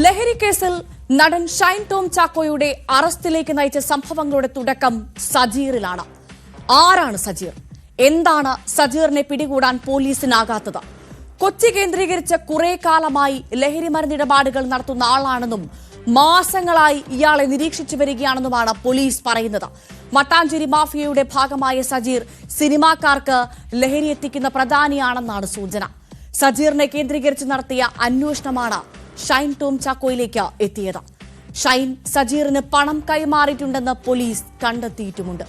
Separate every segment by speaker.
Speaker 1: ലഹരി കേസിൽ നടൻ ഷൈൻ ടോം ചാക്കോയുടെ അറസ്റ്റിലേക്ക് നയിച്ച സംഭവങ്ങളുടെ തുടക്കം സജീറിലാണ്. ആരാണ് സജീർ? എന്താണ് സജീറിനെ പിടികൂടാൻ പോലീസിനാകാത്തത്? കൊച്ചി കേന്ദ്രീകരിച്ച് കുറെ കാലമായി ലഹരി മരുന്നിടപാടുകൾ നടത്തുന്ന ആളാണെന്നും മാസങ്ങളായി ഇയാളെ നിരീക്ഷിച്ചു വരികയാണെന്നുമാണ് പോലീസ് പറയുന്നത്. മട്ടാഞ്ചേരി മാഫിയയുടെ ഭാഗമായ സജീർ സിനിമാക്കാർക്ക് ലഹരി എത്തിക്കുന്ന പ്രധാനിയാണെന്നാണ് സൂചന. സജീറിനെ കേന്ദ്രീകരിച്ച് നടത്തിയ അന്വേഷണമാണ് ഷൈൻ ടോം ചാക്കോയിലേക്ക് എത്തിയത്. ഷൈൻ സജീറിന് പണം കൈമാറിയിട്ടുണ്ടെന്ന് പോലീസ് കണ്ടെത്തിയിട്ടുമുണ്ട്.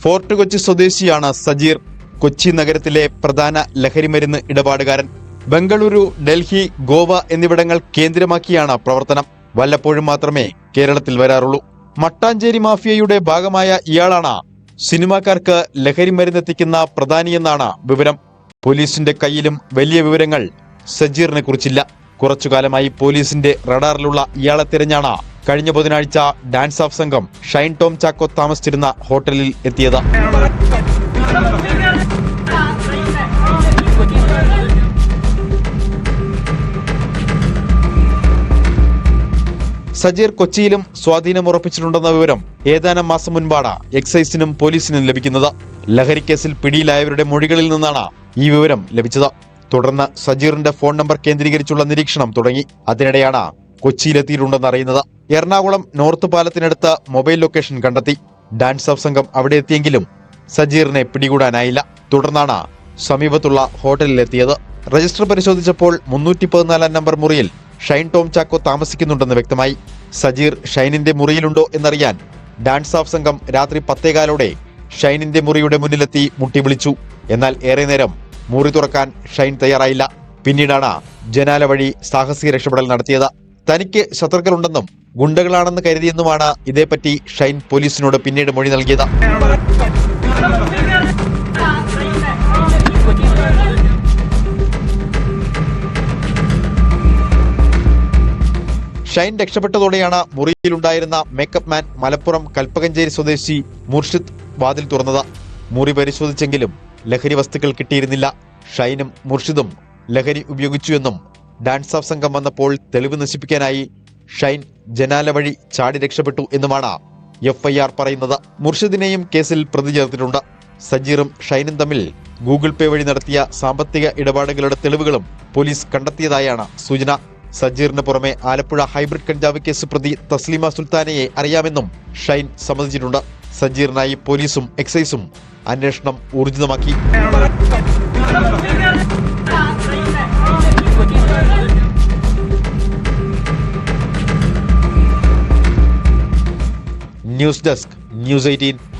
Speaker 2: ഫോർട്ട് കൊച്ചി സ്വദേശിയാണ് സജീർ. കൊച്ചി നഗരത്തിലെ പ്രധാന ലഹരിമരുന്ന് ഇടപാടുകാരൻ. ബംഗളൂരു, ഡൽഹി, ഗോവ എന്നിവിടങ്ങൾ കേന്ദ്രമാക്കിയാണ് പ്രവർത്തനം. വല്ലപ്പോഴും മാത്രമേ കേരളത്തിൽ വരാറുള്ളൂ. മട്ടാഞ്ചേരി മാഫിയയുടെ ഭാഗമായ ഇയാളാണ് സിനിമാക്കാർക്ക് ലഹരി മരുന്നെത്തിക്കുന്ന പ്രധാനിയെന്നാണ് വിവരം. പോലീസിന്റെ കയ്യിലും വലിയ വിവരങ്ങൾ സജീറിനെ കുറിച്ചില്ല. കുറച്ചുകാലമായി പോലീസിന്റെ റഡാറിലുള്ള ഇയാളെ തിരഞ്ഞാണ് കഴിഞ്ഞ ബുധനാഴ്ച ഡാൻസ് ഓഫ് സംഘം ഷൈൻ ടോം ചാക്കോ താമസിച്ചിരുന്ന ഹോട്ടലിൽ എത്തിയത്. സജീർ കൊച്ചിയിലും സ്വാധീനമുറപ്പിച്ചിട്ടുണ്ടെന്ന വിവരം ഏതാനും മാസം മുൻപാണ് എക്സൈസിനും പോലീസിനും ലഭിക്കുന്നത്. ലഹരിക്കേസിൽ പിടിയിലായവരുടെ മൊഴികളിൽ നിന്നാണ് ഈ വിവരം ലഭിച്ചത്. തുടർന്ന് സജീറിന്റെ ഫോൺ നമ്പർ കേന്ദ്രീകരിച്ചുള്ള നിരീക്ഷണം തുടങ്ങി. അതിനിടെയാണ് കൊച്ചിയിലെത്തിയിട്ടുണ്ടെന്ന് അറിയുന്നത്. എറണാകുളം നോർത്ത് പാലത്തിനടുത്ത് മൊബൈൽ ലൊക്കേഷൻ കണ്ടെത്തി. ഡാൻസ് ഓഫ് സംഘം അവിടെ എത്തിയെങ്കിലും സജീറിനെ പിടികൂടാനായില്ല. തുടർന്നാണ് സമീപത്തുള്ള ഹോട്ടലിലെത്തിയത്. രജിസ്റ്റർ പരിശോധിച്ചപ്പോൾ 314 നമ്പർ മുറിയിൽ ഷൈൻ ടോം ചാക്കോ താമസിക്കുന്നുണ്ടെന്ന് വ്യക്തമായി. സജീർ ഷൈനിന്റെ മുറിയിലുണ്ടോ എന്നറിയാൻ ഡാൻസ് ഓഫ് സംഘം രാത്രി 10:15 ഷൈനിന്റെ മുറിയുടെ മുന്നിലെത്തി മുട്ടി വിളിച്ചു. എന്നാൽ ഏറെ നേരം മുറി തുറക്കാൻ ഷൈൻ തയ്യാറായില്ല. പിന്നീടാണ് ജനാല വഴി സാഹസിക രക്ഷപ്പെടൽ നടത്തിയത്. തനിക്ക് ശത്രുക്കളുണ്ടെന്നും ഗുണ്ടകളാണെന്ന് കരുതിയെന്നുമാണ് ഇതേപ്പറ്റി ഷൈൻ പോലീസിനോട് പിന്നീട് മൊഴി നൽകിയത്. ഷൈൻ രക്ഷപ്പെട്ടതോടെയാണ് മുറിയിലുണ്ടായിരുന്ന മേക്കപ്പ് മാൻ മലപ്പുറം കൽപ്പകഞ്ചേരി സ്വദേശി മുർഷിദ് വാതിൽ തുറന്നത്. മുറി പരിശോധിച്ചെങ്കിലും ലഹരി വസ്തുക്കൾ കിട്ടിയിരുന്നില്ല. ഷൈനും മുർഷിദും ലഹരി ഉപയോഗിച്ചുവെന്നും ഡാൻസ് ഓഫ് സംഘം വന്നപ്പോൾ തെളിവ് നശിപ്പിക്കാനായി ഷൈൻ ജനാല വഴി ചാടി രക്ഷപ്പെട്ടു എന്നുമാണ് FIR പറയുന്നത്. മുർഷിദിനെയും കേസിൽ പ്രതി ചേർത്തിട്ടുണ്ട്. സജീറും ഷൈനും തമ്മിൽ ഗൂഗിൾ പേ വഴി നടത്തിയ സാമ്പത്തിക ഇടപാടുകളുടെ തെളിവുകളും പോലീസ് കണ്ടെത്തിയതായാണ് സൂചന. സജീറിന് പുറമെ ആലപ്പുഴ ഹൈബ്രിഡ് കഞ്ചാവ് കേസ് പ്രതി തസ്ലീമ സുൽത്താനയെ അറിയാമെന്നും ഷൈൻ സമ്മതിച്ചിട്ടുണ്ട്. സജീറിനായി പോലീസും എക്സൈസും അന്വേഷണം ഊർജിതമാക്കി. News desk, News 18.